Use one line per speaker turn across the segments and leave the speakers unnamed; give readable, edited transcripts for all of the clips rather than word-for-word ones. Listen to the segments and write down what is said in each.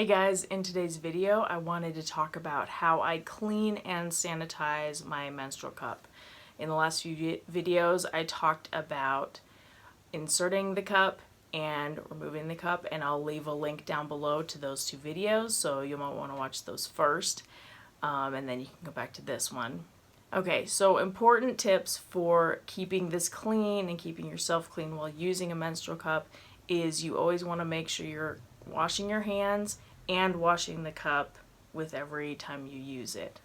Hey guys, in today's video I wanted to talk about how I clean and sanitize my menstrual cup. In the last few videos I talked about inserting the cup and removing the cup, and I'll leave a link down below to those two videos, so you might want to watch those first, and then you can go back to this one. Okay, so important tips for keeping this clean and keeping yourself clean while using a menstrual cup is you always want to make sure you're washing your hands and washing the cup with every time you use it.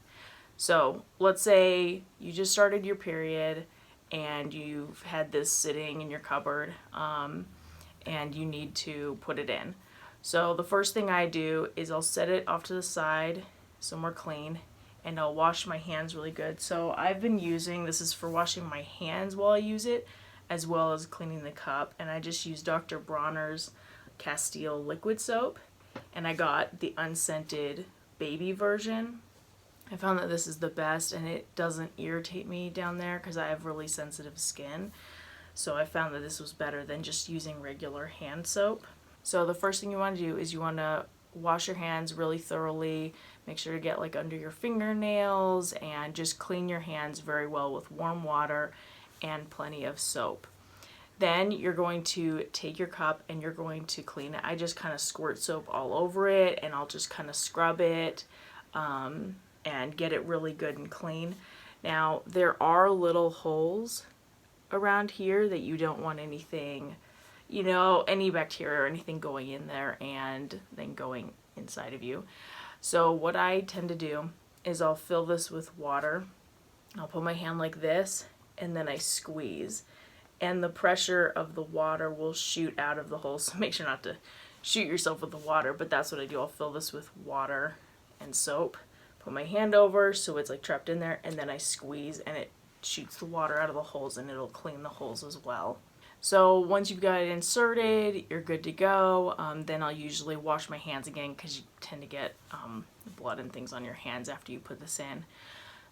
So let's say you just started your period and you've had this sitting in your cupboard, and you need to put it in. So the first thing I do is I'll set it off to the side somewhere clean, and I'll wash my hands really good. So I've been using, this is for washing my hands while I use it, as well as cleaning the cup, and I just use Dr. Bronner's Castile liquid soap, and I got the unscented baby version. I found that this is the best, and it doesn't irritate me down there because I have really sensitive skin. So I found that this was better than just using regular hand soap. So the first thing you want to do is you want to wash your hands really thoroughly. Make sure to get like under your fingernails and just clean your hands very well with warm water and plenty of soap. Then you're going to take your cup and you're going to clean it. I just kind of squirt soap all over it, and I'll just kind of scrub it and get it really good and clean. Now there are little holes around here that you don't want anything, any bacteria or anything going in there and then going inside of you. So what I tend to do is I'll fill this with water. I'll put my hand like this and then I squeeze, and the pressure of the water will shoot out of the hole. So make sure not to shoot yourself with the water, but that's what I do. I'll fill this with water and soap, put my hand over so it's like trapped in there, and then I squeeze and it shoots the water out of the holes and it'll clean the holes as well. So once you've got it inserted, you're good to go. Then I'll usually wash my hands again because you tend to get blood and things on your hands after you put this in.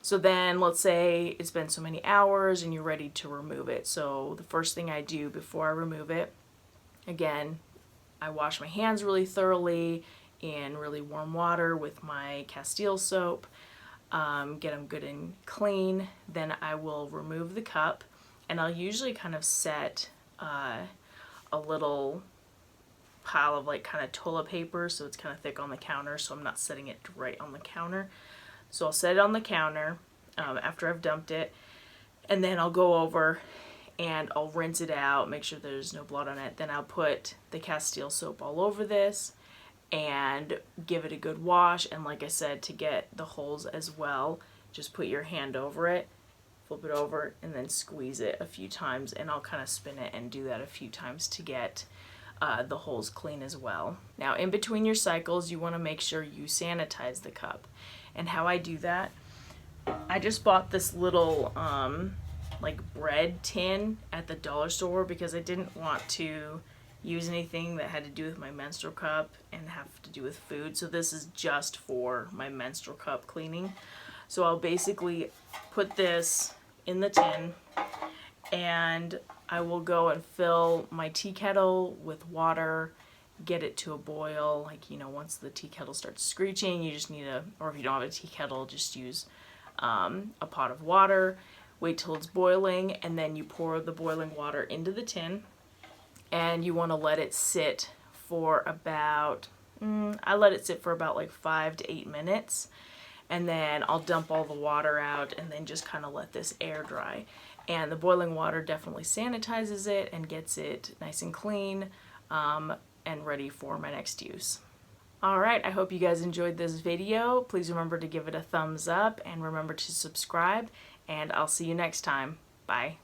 So then let's say it's been so many hours and you're ready to remove it. So the first thing I do before I remove it, again, I wash my hands really thoroughly in really warm water with my Castile soap. Get them good and clean. Then I will remove the cup, and I'll usually kind of set a little pile of like kind of toilet paper so it's kind of thick on the counter, so I'm not setting it right on the counter. So I'll set it on the counter after I've dumped it, and then I'll go over and I'll rinse it out, make sure there's no blood on it. Then I'll put the Castile soap all over this and give it a good wash. And like I said, to get the holes as well, just put your hand over it, flip it over, and then squeeze it a few times, and I'll kind of spin it and do that a few times to get the holes clean as well. Now in between your cycles you want to make sure you sanitize the cup, and how I do that, I just bought this little like bread tin at the dollar store because I didn't want to use anything that had to do with my menstrual cup and have to do with food. So this is just for my menstrual cup cleaning. So I'll basically put this in the tin, and I will go and fill my tea kettle with water, get it to a boil. Like, once the tea kettle starts screeching, you just need or if you don't have a tea kettle, just use a pot of water. Wait till it's boiling, and then you pour the boiling water into the tin. And you want to let it sit for about, I let it sit for about like 5 to 8 minutes. And then I'll dump all the water out and then just kind of let this air dry. And the boiling water definitely sanitizes it and gets it nice and clean and ready for my next use. Alright, I hope you guys enjoyed this video. Please remember to give it a thumbs up and remember to subscribe. And I'll see you next time. Bye.